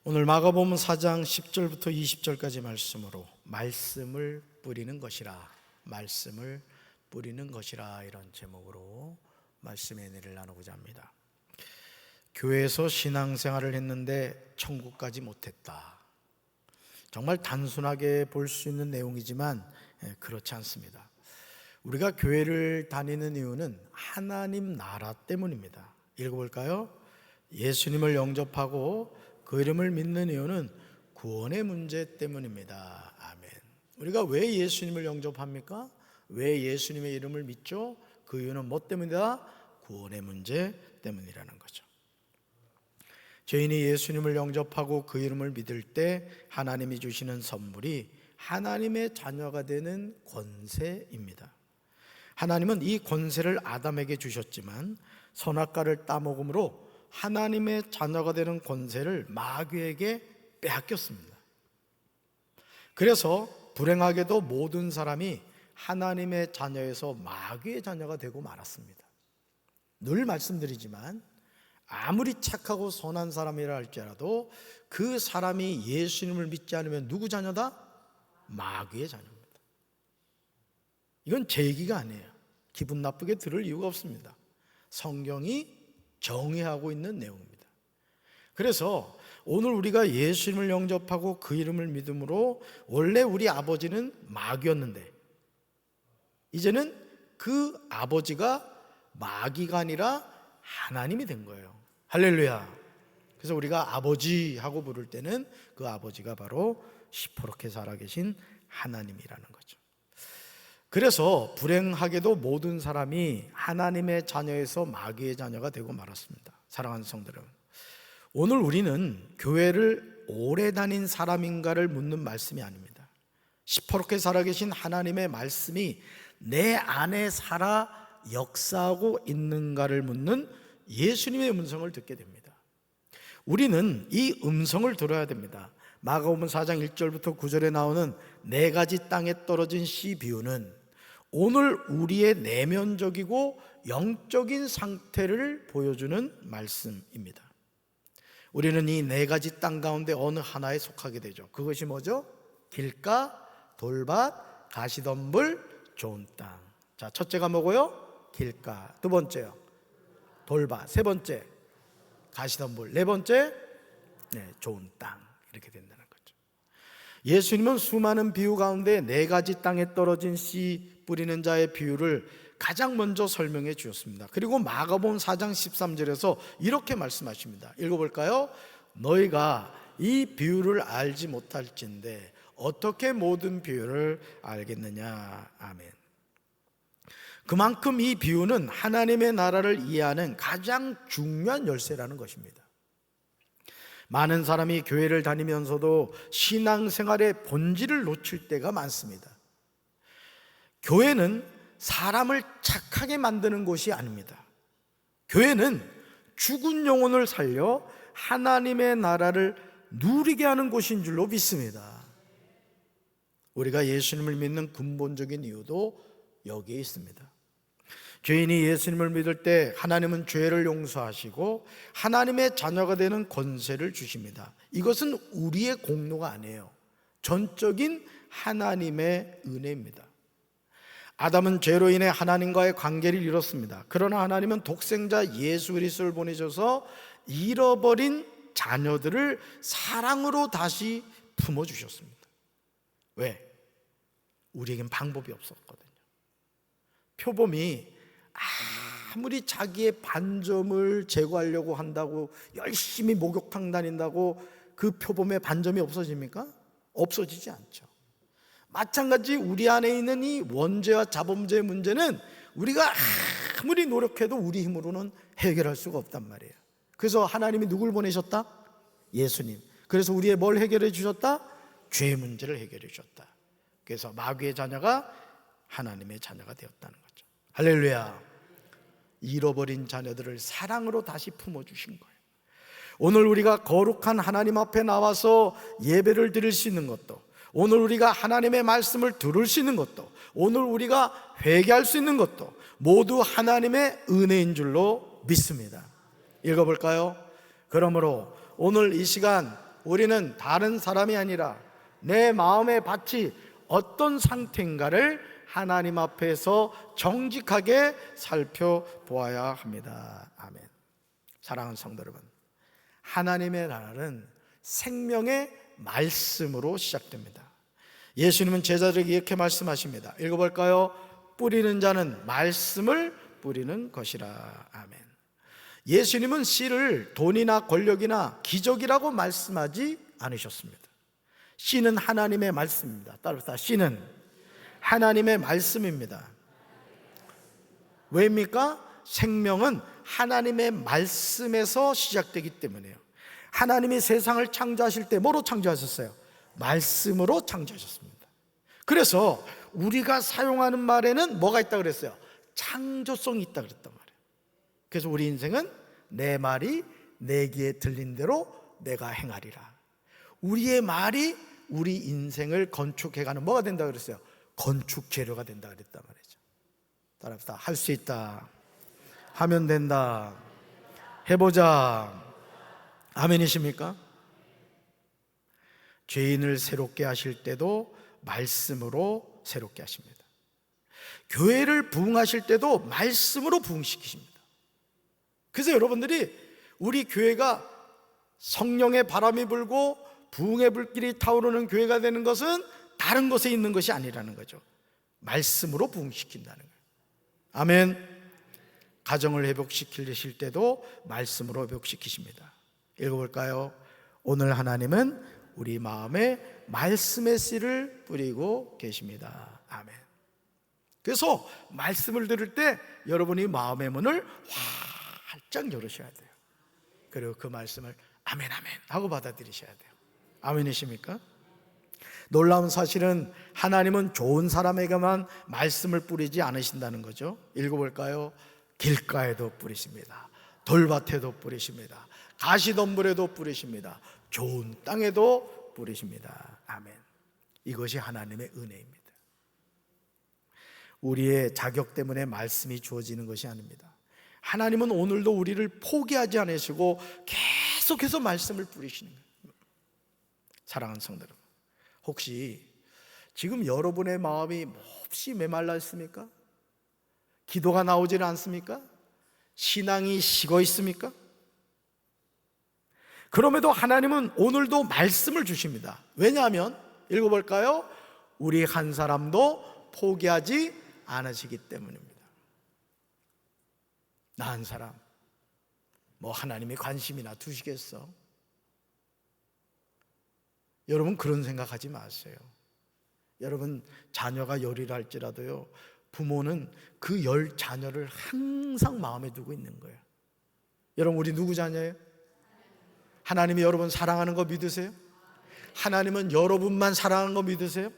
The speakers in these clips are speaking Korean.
오늘 마가복음 4장 10절부터 20절까지 말씀으로 말씀을 뿌리는 것이라, 말씀을 뿌리는 것이라, 이런 제목으로 말씀의 은혜를 나누고자 합니다. 교회에서 신앙생활을 했는데 천국까지 못했다. 정말 단순하게 볼 수 있는 내용이지만 그렇지 않습니다. 우리가 교회를 다니는 이유는 하나님 나라 때문입니다. 읽어볼까요? 예수님을 영접하고 그 이름을 믿는 이유는 구원의 문제 때문입니다. 아멘. 우리가 왜 예수님을 영접합니까? 왜 예수님의 이름을 믿죠? 그 이유는 뭐 때문이다? 구원의 문제 때문이라는 거죠. 죄인이 예수님을 영접하고 그 이름을 믿을 때 하나님이 주시는 선물이 하나님의 자녀가 되는 권세입니다. 하나님은 이 권세를 아담에게 주셨지만 선악과를 따먹음으로 하나님의 자녀가 되는 권세를 마귀에게 빼앗겼습니다. 그래서 불행하게도 모든 사람이 하나님의 자녀에서 마귀의 자녀가 되고 말았습니다. 늘 말씀드리지만 아무리 착하고 선한 사람이라 할지라도 그 사람이 예수님을 믿지 않으면 누구 자녀다? 마귀의 자녀입니다. 이건 제 얘기가 아니에요. 기분 나쁘게 들을 이유가 없습니다. 성경이 정의하고 있는 내용입니다. 그래서 오늘 우리가 예수님을 영접하고 그 이름을 믿음으로 원래 우리 아버지는 마귀였는데 이제는 그 아버지가 마귀가 아니라 하나님이 된 거예요. 할렐루야. 그래서 우리가 아버지 하고 부를 때는 그 아버지가 바로 시퍼렇게 살아계신 하나님이라는 거죠. 그래서 불행하게도 모든 사람이 하나님의 자녀에서 마귀의 자녀가 되고 말았습니다. 사랑하는 성도 여러분, 오늘 우리는 교회를 오래 다닌 사람인가를 묻는 말씀이 아닙니다. 시퍼렇게 살아계신 하나님의 말씀이 내 안에 살아 역사하고 있는가를 묻는 예수님의 음성을 듣게 됩니다. 우리는 이 음성을 들어야 됩니다. 마가복음 4장 1절부터 9절에 나오는 네 가지 땅에 떨어진 씨 비유는 오늘 우리의 내면적이고 영적인 상태를 보여주는 말씀입니다. 우리는 이 네 가지 땅 가운데 어느 하나에 속하게 되죠. 그것이 뭐죠? 길가, 돌밭, 가시덤불, 좋은 땅. 자, 첫째가 뭐고요? 길가. 두 번째요? 돌밭. 세 번째? 가시덤불. 네 번째? 좋은 땅. 이렇게 된다는 거죠. 예수님은 수많은 비유 가운데 네 가지 땅에 떨어진 씨 뿌리는 자의 비유를 가장 먼저 설명해 주셨습니다. 그리고 마가복음 4장 13절에서 이렇게 말씀하십니다. 읽어볼까요? 너희가 이 비유를 알지 못할진대 어떻게 모든 비유를 알겠느냐. 아멘. 그만큼 이 비유는 하나님의 나라를 이해하는 가장 중요한 열쇠라는 것입니다. 많은 사람이 교회를 다니면서도 신앙생활의 본질을 놓칠 때가 많습니다. 교회는 사람을 착하게 만드는 곳이 아닙니다. 교회는 죽은 영혼을 살려 하나님의 나라를 누리게 하는 곳인 줄로 믿습니다. 우리가 예수님을 믿는 근본적인 이유도 여기에 있습니다. 죄인이 예수님을 믿을 때 하나님은 죄를 용서하시고 하나님의 자녀가 되는 권세를 주십니다. 이것은 우리의 공로가 아니에요. 전적인 하나님의 은혜입니다. 아담은 죄로 인해 하나님과의 관계를 잃었습니다. 그러나 하나님은 독생자 예수 그리스도를 보내셔서 잃어버린 자녀들을 사랑으로 다시 품어주셨습니다. 왜? 우리에겐 방법이 없었거든요. 표범이 아무리 자기의 반점을 제거하려고 한다고 열심히 목욕탕 다닌다고 그 표범의 반점이 없어집니까? 없어지지 않죠. 마찬가지 우리 안에 있는 이 원죄와 자범죄의 문제는 우리가 아무리 노력해도 우리 힘으로는 해결할 수가 없단 말이에요. 그래서 하나님이 누굴 보내셨다? 예수님. 그래서 우리의 뭘 해결해 주셨다? 죄의 문제를 해결해 주셨다. 그래서 마귀의 자녀가 하나님의 자녀가 되었다는 거죠. 할렐루야. 잃어버린 자녀들을 사랑으로 다시 품어주신 거예요. 오늘 우리가 거룩한 하나님 앞에 나와서 예배를 드릴 수 있는 것도, 오늘 우리가 하나님의 말씀을 들을 수 있는 것도, 오늘 우리가 회개할 수 있는 것도 모두 하나님의 은혜인 줄로 믿습니다. 읽어볼까요? 그러므로 오늘 이 시간 우리는 다른 사람이 아니라 내 마음의 밭이 어떤 상태인가를 하나님 앞에서 정직하게 살펴보아야 합니다. 아멘. 사랑하는 성도 여러분, 하나님의 나라는 생명의 말씀으로 시작됩니다. 예수님은 제자들에게 이렇게 말씀하십니다. 읽어볼까요? 뿌리는 자는 말씀을 뿌리는 것이라. 아멘. 예수님은 씨를 돈이나 권력이나 기적이라고 말씀하지 않으셨습니다. 씨는 하나님의 말씀입니다. 따라서 씨는 하나님의 말씀입니다. 왜입니까? 생명은 하나님의 말씀에서 시작되기 때문에요. 하나님이 세상을 창조하실 때 뭐로 창조하셨어요? 말씀으로 창조하셨습니다. 그래서 우리가 사용하는 말에는 뭐가 있다고 그랬어요? 창조성이 있다 그랬단 말이에요. 그래서 우리 인생은 내 말이 내 귀에 들린 대로 내가 행하리라. 우리의 말이 우리 인생을 건축해가는 뭐가 된다고 그랬어요? 건축 재료가 된다 그랬단 말이죠. 따라합시다. 할 수 있다. 하면 된다. 해보자. 아멘이십니까? 죄인을 새롭게 하실 때도 말씀으로 새롭게 하십니다. 교회를 부흥하실 때도 말씀으로 부흥시키십니다. 그래서 여러분들이 우리 교회가 성령의 바람이 불고 부흥의 불길이 타오르는 교회가 되는 것은 다른 곳에 있는 것이 아니라는 거죠. 말씀으로 부흥시킨다는 거예요. 아멘. 가정을 회복시키실 때도 말씀으로 회복시키십니다. 읽어볼까요? 오늘 하나님은 우리 마음에 말씀의 씨를 뿌리고 계십니다. 아멘. 그래서 말씀을 들을 때 여러분이 마음의 문을 활짝 열으셔야 돼요. 그리고 그 말씀을 아멘 아멘 하고 받아들이셔야 돼요. 아멘이십니까? 놀라운 사실은 하나님은 좋은 사람에게만 말씀을 뿌리지 않으신다는 거죠. 읽어볼까요? 길가에도 뿌리십니다. 돌밭에도 뿌리십니다. 가시덤불에도 뿌리십니다. 좋은 땅에도 뿌리십니다. 아멘. 이것이 하나님의 은혜입니다. 우리의 자격 때문에 말씀이 주어지는 것이 아닙니다. 하나님은 오늘도 우리를 포기하지 않으시고 계속해서 말씀을 뿌리시는 거예요. 사랑하는 성도 여러분, 혹시 지금 여러분의 마음이 몹시 메말라 있습니까? 기도가 나오질 않습니까? 신앙이 식어 있습니까? 그럼에도 하나님은 오늘도 말씀을 주십니다. 왜냐하면 읽어볼까요? 우리 한 사람도 포기하지 않으시기 때문입니다. 나 한 사람 뭐 하나님이 관심이나 두시겠어? 여러분 그런 생각하지 마세요. 여러분 자녀가 열이라 할지라도요, 부모는 그 10 자녀를 항상 마음에 두고 있는 거예요. 여러분 우리 누구 자녀예요? 하나님이 여러분 사랑하는 거 믿으세요? 하나님은 여러분만 사랑하는 거 믿으세요?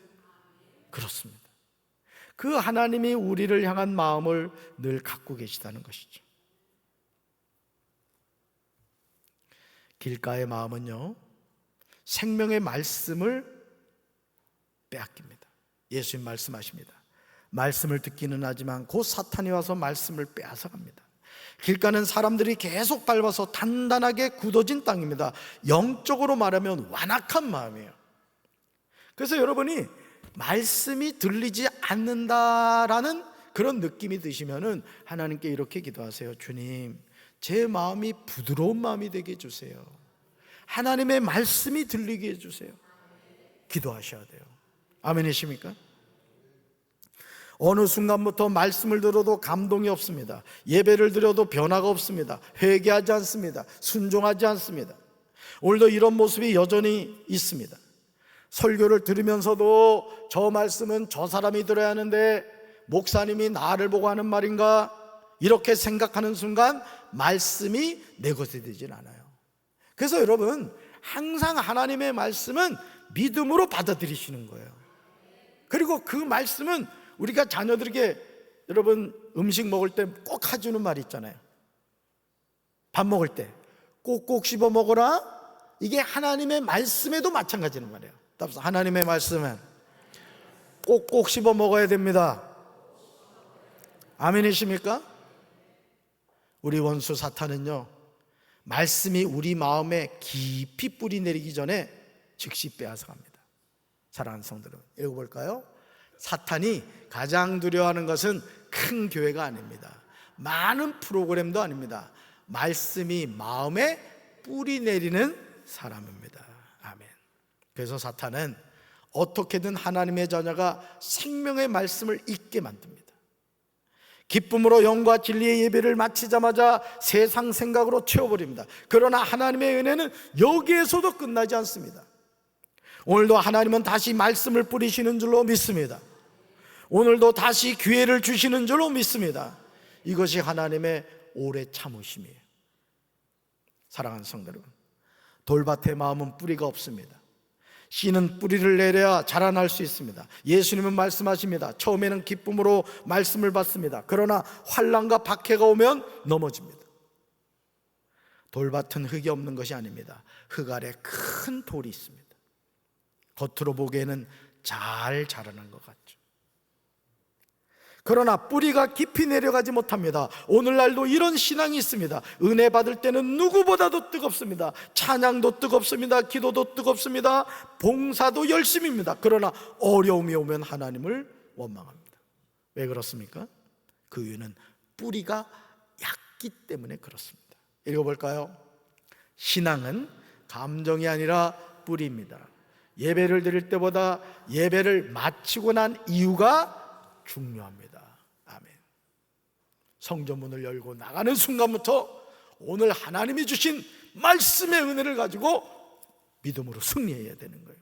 그렇습니다. 그 하나님이 우리를 향한 마음을 늘 갖고 계시다는 것이죠. 길가의 마음은요, 생명의 말씀을 빼앗깁니다. 예수님 말씀하십니다. 말씀을 듣기는 하지만 곧 사탄이 와서 말씀을 빼앗아갑니다. 길가는 사람들이 계속 밟아서 단단하게 굳어진 땅입니다. 영적으로 말하면 완악한 마음이에요. 그래서 여러분이 말씀이 들리지 않는다라는 그런 느낌이 드시면은 하나님께 이렇게 기도하세요. 주님, 제 마음이 부드러운 마음이 되게 해주세요. 하나님의 말씀이 들리게 해주세요. 기도하셔야 돼요. 아멘이십니까? 어느 순간부터 말씀을 들어도 감동이 없습니다. 예배를 드려도 변화가 없습니다. 회개하지 않습니다. 순종하지 않습니다. 오늘도 이런 모습이 여전히 있습니다. 설교를 들으면서도 저 말씀은 저 사람이 들어야 하는데 목사님이 나를 보고 하는 말인가? 이렇게 생각하는 순간 말씀이 내 것이 되질 않아요. 그래서 여러분 항상 하나님의 말씀은 믿음으로 받아들이시는 거예요. 그리고 그 말씀은 우리가 자녀들에게 여러분 음식 먹을 때 꼭 해주는 말이 있잖아요. 밥 먹을 때 꼭꼭 씹어 먹어라. 이게 하나님의 말씀에도 마찬가지는 말이에요. 따라서 하나님의 말씀은 꼭꼭 씹어 먹어야 됩니다. 아멘이십니까? 우리 원수 사탄은요, 말씀이 우리 마음에 깊이 뿌리 내리기 전에 즉시 빼앗아갑니다. 사랑하는 성도들, 읽어볼까요? 사탄이 가장 두려워하는 것은 큰 교회가 아닙니다. 많은 프로그램도 아닙니다. 말씀이 마음에 뿌리 내리는 사람입니다. 아멘. 그래서 사탄은 어떻게든 하나님의 자녀가 생명의 말씀을 잊게 만듭니다. 기쁨으로 영과 진리의 예배를 마치자마자 세상 생각으로 채워버립니다. 그러나 하나님의 은혜는 여기에서도 끝나지 않습니다. 오늘도 하나님은 다시 말씀을 뿌리시는 줄로 믿습니다. 오늘도 다시 기회를 주시는 줄로 믿습니다. 이것이 하나님의 오래 참으심이에요. 사랑하는 성도 여러분, 돌밭의 마음은 뿌리가 없습니다. 씨는 뿌리를 내려야 자라날 수 있습니다. 예수님은 말씀하십니다. 처음에는 기쁨으로 말씀을 받습니다. 그러나 환난과 박해가 오면 넘어집니다. 돌밭은 흙이 없는 것이 아닙니다. 흙 아래 큰 돌이 있습니다. 겉으로 보기에는 잘 자라는 것 같죠. 그러나 뿌리가 깊이 내려가지 못합니다. 오늘날도 이런 신앙이 있습니다. 은혜 받을 때는 누구보다도 뜨겁습니다. 찬양도 뜨겁습니다. 기도도 뜨겁습니다. 봉사도 열심입니다. 그러나 어려움이 오면 하나님을 원망합니다. 왜 그렇습니까? 그 이유는 뿌리가 얕기 때문에 그렇습니다. 읽어볼까요? 신앙은 감정이 아니라 뿌리입니다. 예배를 드릴 때보다 예배를 마치고 난 이유가 중요합니다. 아멘. 성전문을 열고 나가는 순간부터 오늘 하나님이 주신 말씀의 은혜를 가지고 믿음으로 승리해야 되는 거예요.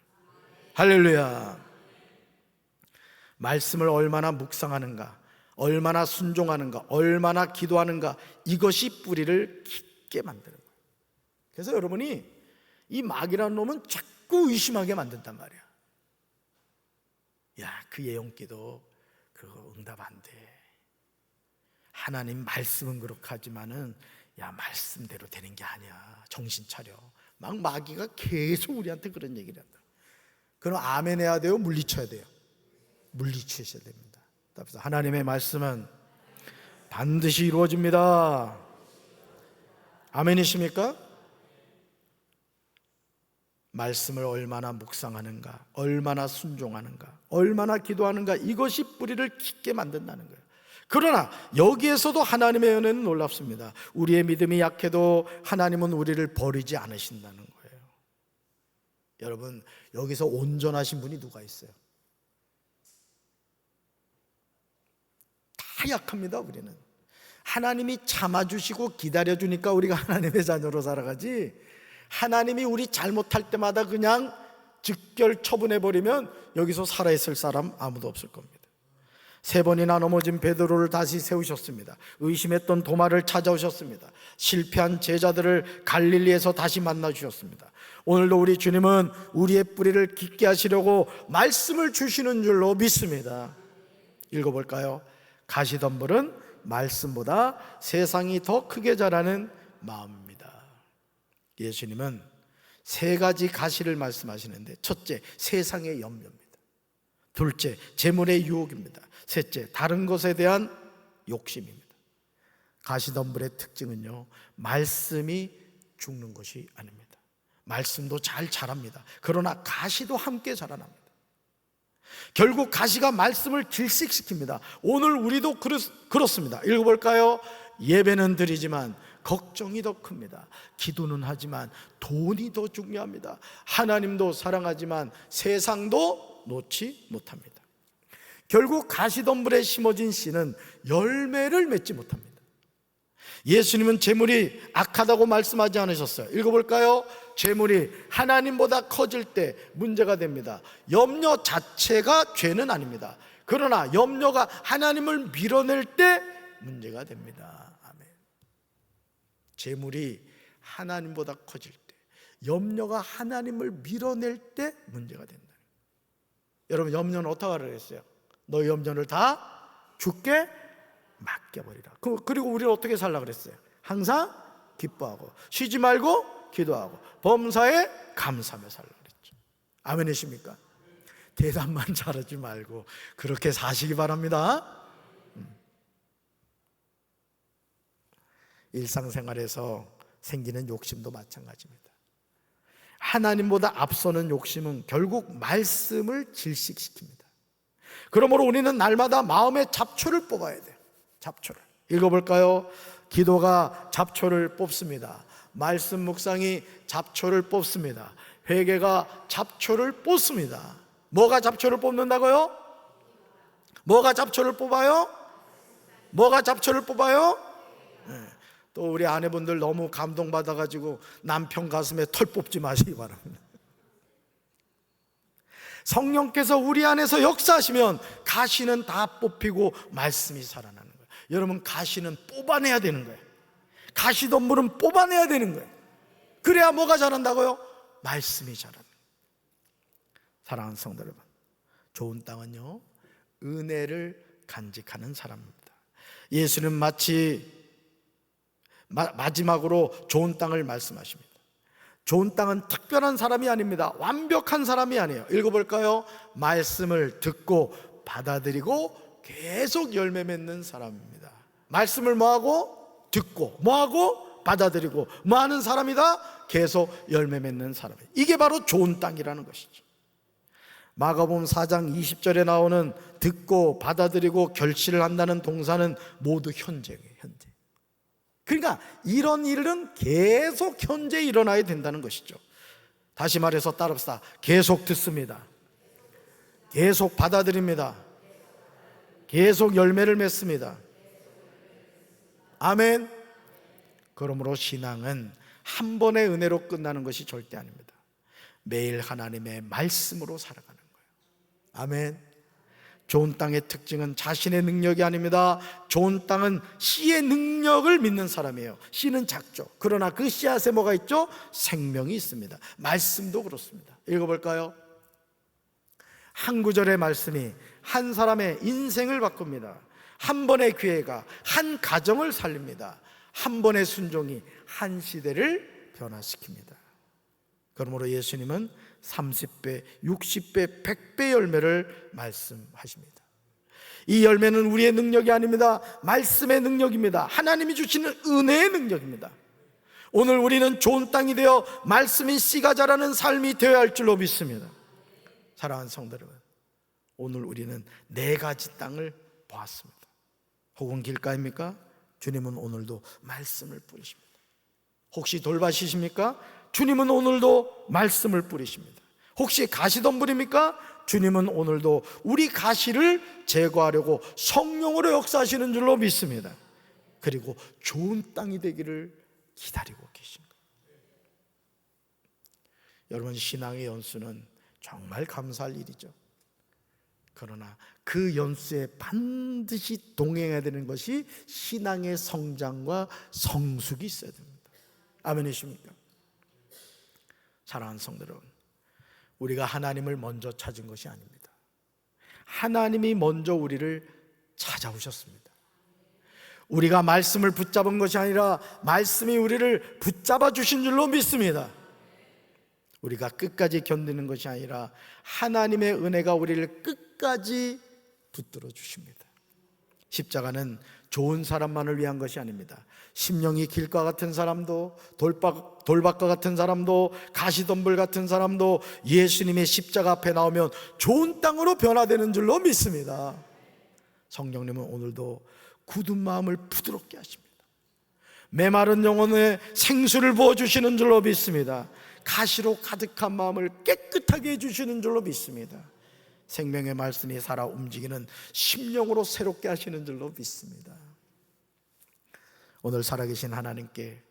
할렐루야. 말씀을 얼마나 묵상하는가, 얼마나 순종하는가, 얼마나 기도하는가, 이것이 뿌리를 깊게 만드는 거예요. 그래서 여러분이 이 마귀라는 놈은 자꾸 의심하게 만든단 말이야. 야, 그 예언기도 그거 응답 안 돼. 하나님 말씀은 그렇게 하지만은 야, 말씀대로 되는 게 아니야. 정신 차려. 막 마귀가 계속 우리한테 그런 얘기를 한다. 그럼 아멘 해야 돼요? 물리쳐야 돼요? 물리치셔야 됩니다. 그래서 하나님의 말씀은 반드시 이루어집니다. 아멘이십니까? 말씀을 얼마나 묵상하는가, 얼마나 순종하는가, 얼마나 기도하는가, 이것이 뿌리를 깊게 만든다는 거예요. 그러나 여기에서도 하나님의 은혜는 놀랍습니다. 우리의 믿음이 약해도 하나님은 우리를 버리지 않으신다는 거예요. 여러분, 여기서 온전하신 분이 누가 있어요? 다 약합니다. 우리는 하나님이 참아주시고 기다려주니까 우리가 하나님의 자녀로 살아가지, 하나님이 우리 잘못할 때마다 그냥 즉결 처분해버리면 여기서 살아있을 사람 아무도 없을 겁니다. 3번이나 넘어진 베드로를 다시 세우셨습니다. 의심했던 도마를 찾아오셨습니다. 실패한 제자들을 갈릴리에서 다시 만나주셨습니다. 오늘도 우리 주님은 우리의 뿌리를 깊게 하시려고 말씀을 주시는 줄로 믿습니다. 읽어볼까요? 가시덤불은 말씀보다 세상이 더 크게 자라는 마음입니다. 예수님은 3가지 가시를 말씀하시는데, 첫째, 세상의 염려입니다. 둘째, 재물의 유혹입니다. 셋째, 다른 것에 대한 욕심입니다. 가시덤불의 특징은요, 말씀이 죽는 것이 아닙니다. 말씀도 잘 자랍니다. 그러나 가시도 함께 자라납니다. 결국 가시가 말씀을 질식시킵니다. 오늘 우리도 그렇습니다. 읽어볼까요? 예배는 드리지만 걱정이 더 큽니다. 기도는 하지만 돈이 더 중요합니다. 하나님도 사랑하지만 세상도 놓지 못합니다. 결국 가시덤불에 심어진 씨는 열매를 맺지 못합니다. 예수님은 재물이 악하다고 말씀하지 않으셨어요. 읽어볼까요? 재물이 하나님보다 커질 때 문제가 됩니다. 염려 자체가 죄는 아닙니다. 그러나 염려가 하나님을 밀어낼 때 문제가 됩니다. 아멘. 재물이 하나님보다 커질 때, 염려가 하나님을 밀어낼 때 문제가 된다. 여러분, 염려는 어떻게 하라고 했어요? 너의 염려를 다 주께 맡겨버리라. 그리고 우리는 어떻게 살라 그랬어요? 항상 기뻐하고 쉬지 말고 기도하고 범사에 감사하며 살라 그랬죠. 아멘이십니까? 대답만 잘하지 말고 그렇게 사시기 바랍니다. 일상생활에서 생기는 욕심도 마찬가지입니다. 하나님보다 앞서는 욕심은 결국 말씀을 질식시킵니다. 그러므로 우리는 날마다 마음의 잡초를 뽑아야 돼요. 잡초를. 읽어볼까요? 기도가 잡초를 뽑습니다. 말씀 묵상이 잡초를 뽑습니다. 회개가 잡초를 뽑습니다. 뭐가 잡초를 뽑는다고요? 뭐가 잡초를 뽑아요? 뭐가 잡초를 뽑아요? 또 우리 아내분들 너무 감동받아가지고 남편 가슴에 털 뽑지 마시기 바랍니다. 성령께서 우리 안에서 역사하시면 가시는 다 뽑히고 말씀이 살아나는 거예요. 여러분, 가시는 뽑아내야 되는 거예요. 가시덤불은 뽑아내야 되는 거예요. 그래야 뭐가 자란다고요? 말씀이 자라는 거예요. 사랑하는 성도 여러분, 좋은 땅은요, 은혜를 간직하는 사람입니다. 예수는 마지막으로 좋은 땅을 말씀하십니다. 좋은 땅은 특별한 사람이 아닙니다. 완벽한 사람이 아니에요. 읽어볼까요? 말씀을 듣고 받아들이고 계속 열매 맺는 사람입니다. 말씀을 뭐하고? 듣고 뭐하고? 받아들이고 뭐하는 사람이다? 계속 열매 맺는 사람이에요. 이게 바로 좋은 땅이라는 것이죠. 마가복음 4장 20절에 나오는 듣고 받아들이고 결실을 한다는 동사는 모두 현재예요. 현재. 그러니까 이런 일은 계속 현재 일어나야 된다는 것이죠. 다시 말해서 따라합시다. 계속 듣습니다. 계속 받아들입니다. 계속 열매를 맺습니다. 아멘. 그러므로 신앙은 한 번의 은혜로 끝나는 것이 절대 아닙니다. 매일 하나님의 말씀으로 살아가는 거예요. 아멘. 좋은 땅의 특징은 자신의 능력이 아닙니다. 좋은 땅은 씨의 능력을 믿는 사람이에요. 씨는 작죠. 그러나 그 씨앗에 뭐가 있죠? 생명이 있습니다. 말씀도 그렇습니다. 읽어볼까요? 한 구절의 말씀이 한 사람의 인생을 바꿉니다. 한 번의 기회가 한 가정을 살립니다. 한 번의 순종이 한 시대를 변화시킵니다. 그러므로 예수님은 30배, 60배, 100배 열매를 말씀하십니다. 이 열매는 우리의 능력이 아닙니다. 말씀의 능력입니다. 하나님이 주시는 은혜의 능력입니다. 오늘 우리는 좋은 땅이 되어 말씀인 씨가 자라는 삶이 되어야 할 줄로 믿습니다. 사랑하는 성도 여러분, 오늘 우리는 4가지 땅을 보았습니다. 혹은 길가입니까? 주님은 오늘도 말씀을 뿌리십니다. 혹시 돌밭이십니까? 주님은 오늘도 말씀을 뿌리십니다. 혹시 가시덤불입니까? 주님은 오늘도 우리 가시를 제거하려고 성령으로 역사하시는 줄로 믿습니다. 그리고 좋은 땅이 되기를 기다리고 계십니다. 여러분, 신앙의 연수는 정말 감사할 일이죠. 그러나 그 연수에 반드시 동행해야 되는 것이 신앙의 성장과 성숙이 있어야 됩니다. 아멘이십니까? 사랑하는 성도 여러분, 우리가 하나님을 먼저 찾은 것이 아닙니다. 하나님이 먼저 우리를 찾아오셨습니다. 우리가 말씀을 붙잡은 것이 아니라 말씀이 우리를 붙잡아 주신 줄로 믿습니다. 우리가 끝까지 견디는 것이 아니라 하나님의 은혜가 우리를 끝까지 붙들어 주십니다. 십자가는 좋은 사람만을 위한 것이 아닙니다. 심령이 길과 같은 사람도, 돌밭과 같은 사람도, 가시덤불 같은 사람도 예수님의 십자가 앞에 나오면 좋은 땅으로 변화되는 줄로 믿습니다. 성령님은 오늘도 굳은 마음을 부드럽게 하십니다. 메마른 영혼에 생수를 부어주시는 줄로 믿습니다. 가시로 가득한 마음을 깨끗하게 해주시는 줄로 믿습니다. 생명의 말씀이 살아 움직이는 심령으로 새롭게 하시는 줄로 믿습니다. 오늘 살아계신 하나님께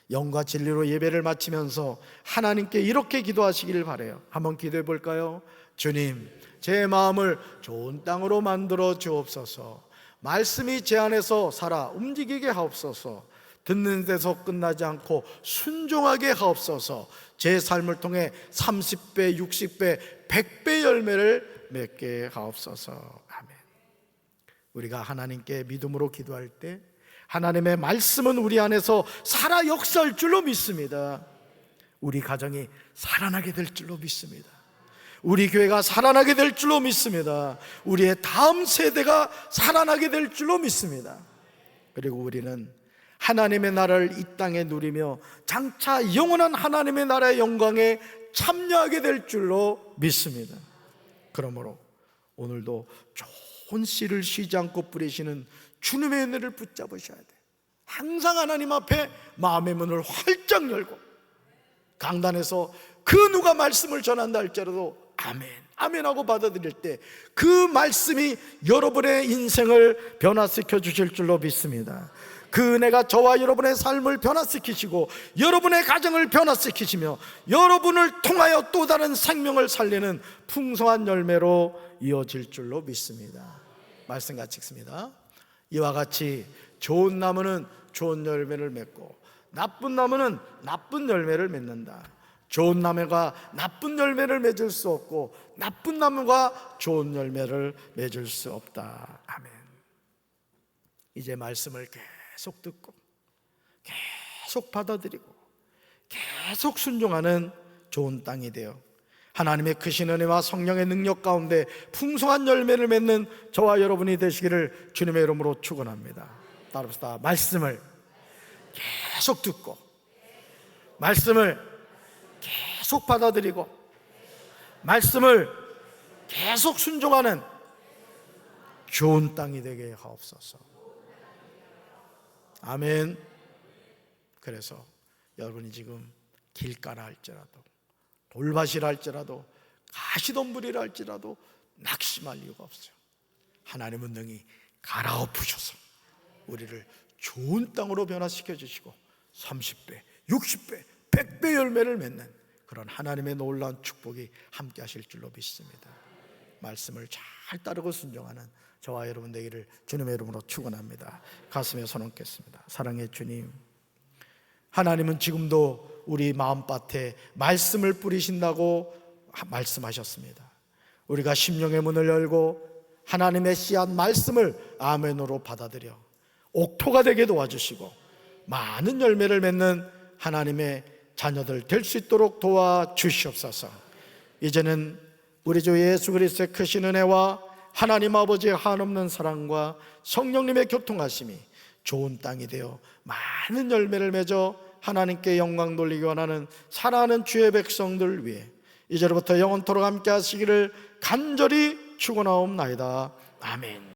영과 진리로 예배를 마치면서 하나님께 이렇게 기도하시기를 바라요. 한번 기도해 볼까요? 주님, 제 마음을 좋은 땅으로 만들어 주옵소서. 말씀이 제 안에서 살아 움직이게 하옵소서. 듣는 데서 끝나지 않고 순종하게 하옵소서. 제 삶을 통해 30배, 60배, 100배 열매를 맺게 하옵소서. 아멘. 우리가 하나님께 믿음으로 기도할 때 하나님의 말씀은 우리 안에서 살아 역사할 줄로 믿습니다. 우리 가정이 살아나게 될 줄로 믿습니다. 우리 교회가 살아나게 될 줄로 믿습니다. 우리의 다음 세대가 살아나게 될 줄로 믿습니다. 그리고 우리는 하나님의 나라를 이 땅에 누리며 장차 영원한 하나님의 나라의 영광에 참여하게 될 줄로 믿습니다. 그러므로 오늘도 좋은 씨를 쉬지 않고 뿌리시는 주님의 은혜를 붙잡으셔야 돼요. 항상 하나님 앞에 마음의 문을 활짝 열고, 강단에서 그 누가 말씀을 전한다 할지라도 아멘, 아멘 하고 받아들일 때 그 말씀이 여러분의 인생을 변화시켜 주실 줄로 믿습니다. 그 은혜가 저와 여러분의 삶을 변화시키시고 여러분의 가정을 변화시키시며 여러분을 통하여 또 다른 생명을 살리는 풍성한 열매로 이어질 줄로 믿습니다. 말씀 같이 읽습니다. 이와 같이 좋은 나무는 좋은 열매를 맺고 나쁜 나무는 나쁜 열매를 맺는다. 좋은 나무가 나쁜 열매를 맺을 수 없고 나쁜 나무가 좋은 열매를 맺을 수 없다. 아멘. 이제 말씀을 계속 듣고 계속 받아들이고 계속 순종하는 좋은 땅이 되어 하나님의 크신 은혜와 성령의 능력 가운데 풍성한 열매를 맺는 저와 여러분이 되시기를 주님의 이름으로 축원합니다. 따라합시다. 말씀을 계속 듣고 말씀을 계속 받아들이고 말씀을 계속 순종하는 좋은 땅이 되게 하옵소서. 아멘. 그래서 여러분이 지금 길가라 할지라도 돌밭이라 할지라도 가시덤불이라 할지라도 낙심할 이유가 없어요. 하나님은 능히 갈아엎으셔서 우리를 좋은 땅으로 변화시켜 주시고 30배, 60배, 100배 열매를 맺는 그런 하나님의 놀라운 축복이 함께 하실 줄로 믿습니다. 말씀을 잘 따르고 순종하는 저와 여러분 되기를 주님의 이름으로 축원합니다. 가슴에 손 얹겠습니다. 사랑의 주님, 하나님은 지금도 우리 마음밭에 말씀을 뿌리신다고 말씀하셨습니다. 우리가 심령의 문을 열고 하나님의 씨앗 말씀을 아멘으로 받아들여 옥토가 되게 도와주시고 많은 열매를 맺는 하나님의 자녀들 될 수 있도록 도와주시옵소서. 이제는 우리 주 예수 그리스도의 크신 은혜와 하나님 아버지의 한없는 사랑과 성령님의 교통하심이 좋은 땅이 되어 많은 열매를 맺어 하나님께 영광 돌리기 원하는 사랑하는 주의 백성들 위해 이제로부터 영원토록 함께 하시기를 간절히 축원하옵나이다. 아멘.